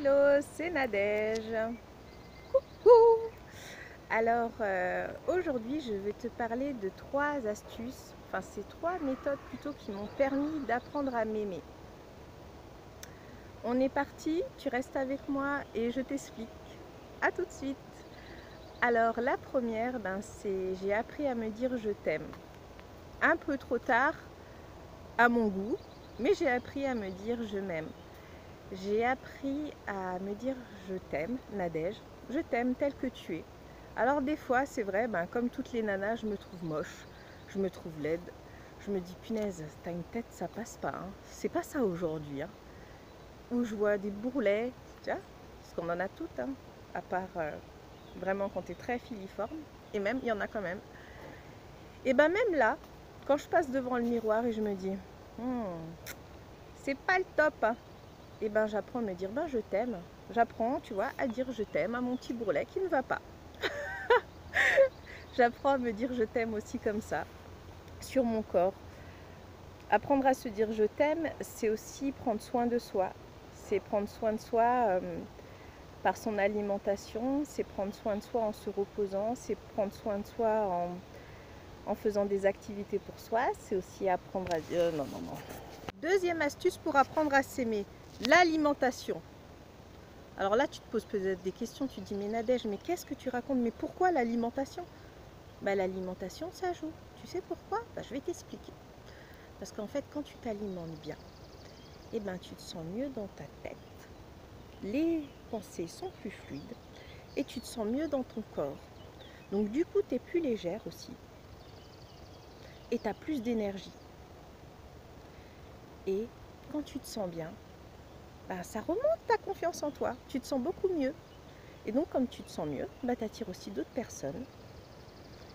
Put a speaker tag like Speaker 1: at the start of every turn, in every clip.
Speaker 1: Hello, c'est Nadège. Coucou. Alors aujourd'hui je vais te parler de 3 astuces, enfin c'est 3 méthodes plutôt qui m'ont permis d'apprendre à m'aimer. On est parti, tu restes avec moi et je t'explique. À tout de suite. Alors la première, c'est j'ai appris à me dire je t'aime. Un peu trop tard à mon goût, mais j'ai appris à me dire je m'aime. J'ai appris à me dire je t'aime, Nadège, je t'aime tel que tu es. Alors des fois, c'est vrai, comme toutes les nanas, je me trouve moche, je me trouve laide. Je me dis, punaise, t'as une tête, ça passe pas. Hein. C'est pas ça aujourd'hui. Hein. Où je vois des bourrelets, tu vois, parce qu'on en a toutes, hein, à part vraiment quand t'es très filiforme. Et même, il y en a quand même. Et même là, quand je passe devant le miroir et je me dis, c'est pas le top, hein. Et j'apprends à me dire je t'aime. J'apprends, tu vois, à dire je t'aime à mon petit bourrelet qui ne va pas. J'apprends à me dire je t'aime aussi comme ça, sur mon corps. Apprendre à se dire je t'aime, c'est aussi prendre soin de soi. C'est prendre soin de soi par son alimentation, c'est prendre soin de soi en se reposant, c'est prendre soin de soi en faisant des activités pour soi. C'est aussi apprendre à dire non. Deuxième astuce pour apprendre à s'aimer, l'alimentation. Alors là, tu te poses peut-être des questions, tu te dis, mais Nadège, mais qu'est-ce que tu racontes? Mais pourquoi l'alimentation? L'alimentation, ça joue. Tu sais pourquoi? Je vais t'expliquer. Parce qu'en fait, quand tu t'alimentes bien, tu te sens mieux dans ta tête. Les pensées sont plus fluides et tu te sens mieux dans ton corps. Donc du coup, tu es plus légère aussi. Et tu as plus d'énergie. Et quand tu te sens bien, ça remonte ta confiance en toi. Tu te sens beaucoup mieux. Et donc, comme tu te sens mieux, tu attires aussi d'autres personnes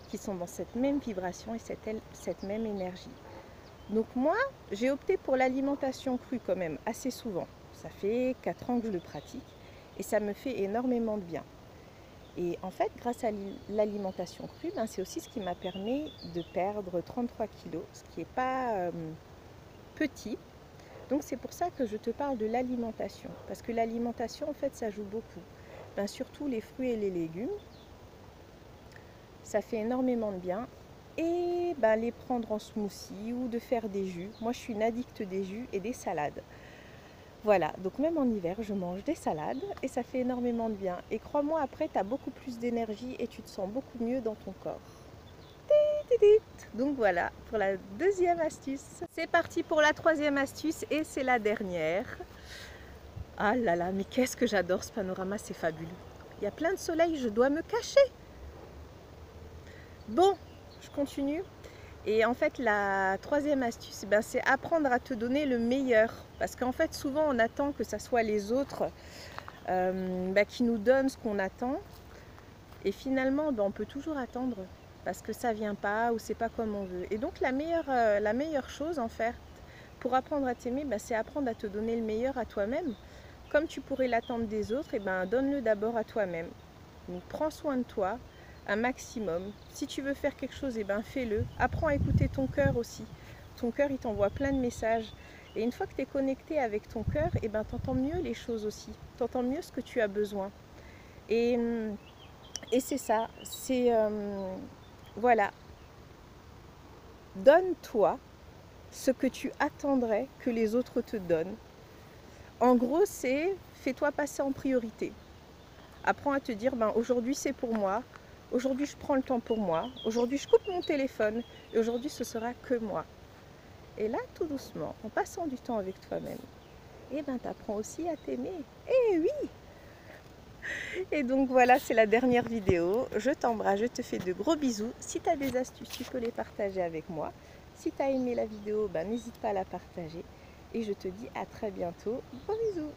Speaker 1: qui sont dans cette même vibration et cette même énergie. Donc moi, j'ai opté pour l'alimentation crue quand même assez souvent. Ça fait 4 ans que je le pratique et ça me fait énormément de bien. Et en fait, grâce à l'alimentation crue, c'est aussi ce qui m'a permis de perdre 33 kilos, ce qui n'est pas petit. Donc c'est pour ça que je te parle de l'alimentation. Parce que l'alimentation, en fait, ça joue beaucoup. Surtout les fruits et les légumes. Ça fait énormément de bien. Et les prendre en smoothie ou de faire des jus. Moi, je suis une addict des jus et des salades. Voilà, donc même en hiver, je mange des salades et ça fait énormément de bien. Et crois-moi, après, tu as beaucoup plus d'énergie et tu te sens beaucoup mieux dans ton corps. Donc voilà, pour la deuxième astuce. C'est parti pour la troisième astuce et c'est la dernière. Ah là là, mais qu'est-ce que j'adore ce panorama, c'est fabuleux. Il y a plein de soleil, je dois me cacher. Bon, je continue. Et en fait, la troisième astuce, c'est apprendre à te donner le meilleur. Parce qu'en fait, souvent, on attend que ce soit les autres qui nous donnent ce qu'on attend. Et finalement, on peut toujours attendre parce que ça ne vient pas ou c'est pas comme on veut. Et donc, la meilleure chose, en fait, pour apprendre à t'aimer, c'est apprendre à te donner le meilleur à toi-même. Comme tu pourrais l'attendre des autres, donne-le d'abord à toi-même. Donc, prends soin de toi un maximum. Si tu veux faire quelque chose, fais-le. Apprends à écouter ton cœur aussi. Ton cœur, il t'envoie plein de messages. Et une fois que tu es connecté avec ton cœur, tu entends mieux les choses aussi. Tu entends mieux ce que tu as besoin. Et c'est ça. C'est... voilà. Donne-toi ce que tu attendrais que les autres te donnent. En gros, c'est fais-toi passer en priorité. Apprends à te dire, aujourd'hui c'est pour moi, aujourd'hui je prends le temps pour moi, aujourd'hui je coupe mon téléphone et aujourd'hui ce sera que moi. Et là, tout doucement, en passant du temps avec toi-même, tu apprends aussi à t'aimer. Eh oui! Et donc voilà, c'est la dernière vidéo. Je t'embrasse, je te fais de gros bisous. Si tu as des astuces, tu peux les partager avec moi. Si tu as aimé la vidéo, n'hésite pas à la partager. Et je te dis à très bientôt. Gros bisous!